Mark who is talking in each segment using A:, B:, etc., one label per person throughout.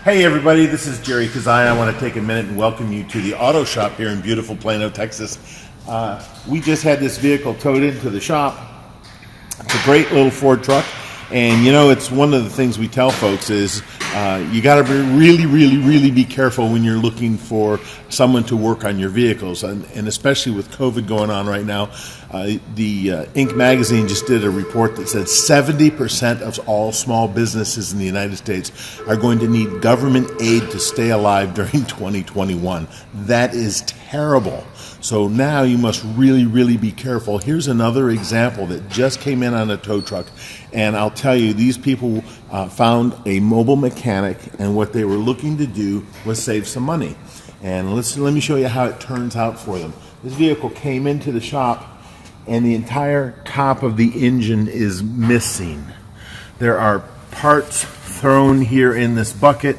A: Hey everybody, this is Jerry Kezhaya. I want to take a minute and welcome you to the auto shop here in beautiful Plano, Texas. We just had this vehicle towed into the shop. It's a great little Ford truck, and you know, it's one of the things we tell folks is you got to be really be careful when you're looking for someone to work on your vehicles, and especially with COVID going on right now. The Inc. magazine just did a report that said 70% of all small businesses in the United States are going to need government aid to stay alive during 2021. That is terrible. So now you must really be careful. Here's another example that just came in on a tow truck, and I'll tell you, these people found a mobile mechanic, and what they were looking to do was save some money. And let me show you how it turns out for them. This vehicle came into the shop, and the entire top of the engine is missing. There are parts thrown here in this bucket,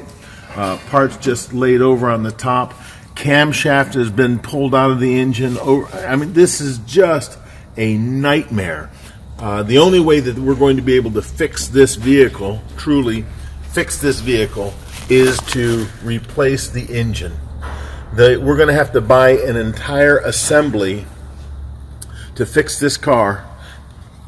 A: parts just laid over on the top. Camshaft has been pulled out of the engine. I mean, this is just a nightmare. The only way that we're going to be able to fix this vehicle, truly fix this vehicle, is to replace the engine. We're going to have to buy an entire assembly to fix this car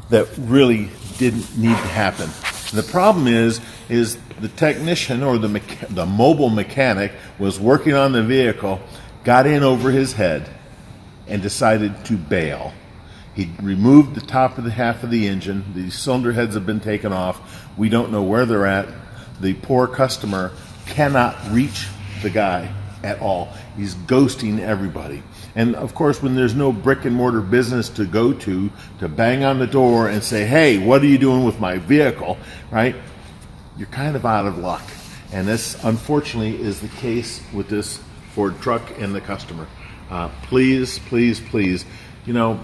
A: that really didn't need to happen. And the problem is the technician or the mobile mechanic was working on the vehicle, got in over his head, and decided to bail. He removed the top of the half of the engine. The cylinder heads have been taken off. We don't know where they're at. The poor customer cannot reach the guy at all. He's ghosting everybody. And of course, when there's no brick and mortar business to go to bang on the door and say, hey, what are you doing with my vehicle, right? You're kind of out of luck. And this, unfortunately, is the case with this Ford truck and the customer. Please, you know,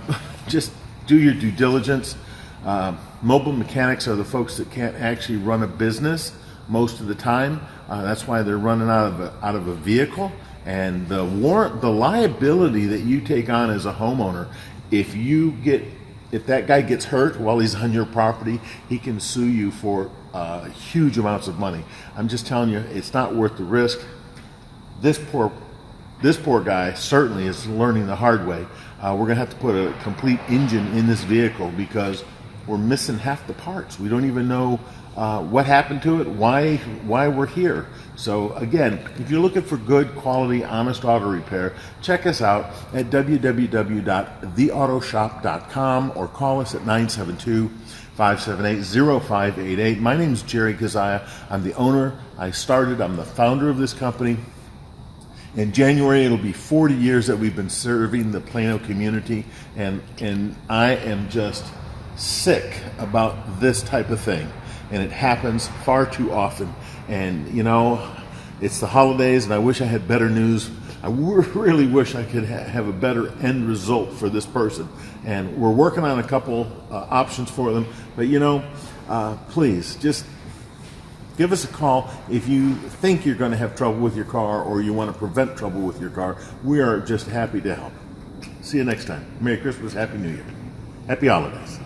A: just do your due diligence. Mobile mechanics are the folks that can't actually run a business most of the time. That's why they're running out of a vehicle. And the liability that you take on as a homeowner, if that guy gets hurt while he's on your property, he can sue you for huge amounts of money. I'm just telling you, it's not worth the risk. This poor guy certainly is learning the hard way. We're going to have to put a complete engine in this vehicle because we're missing half the parts. We don't even know what happened to it, why we're here. So again, if you're looking for good quality, honest auto repair, check us out at www.theautoshop.com or call us at 972-578-0588. My name is Jerry Kezhaya. I'm the owner. I'm the founder of this company. In January, it'll be 40 years that we've been serving the Plano community, and I am just sick about this type of thing. And it happens far too often. And you know, it's the holidays, and I wish I had better news. I really wish I could have a better end result for this person. And we're working on a couple options for them. But you know, please just give us a call if you think you're going to have trouble with your car or you want to prevent trouble with your car. We are just happy to help. See you next time. Merry Christmas, Happy New Year. Happy holidays.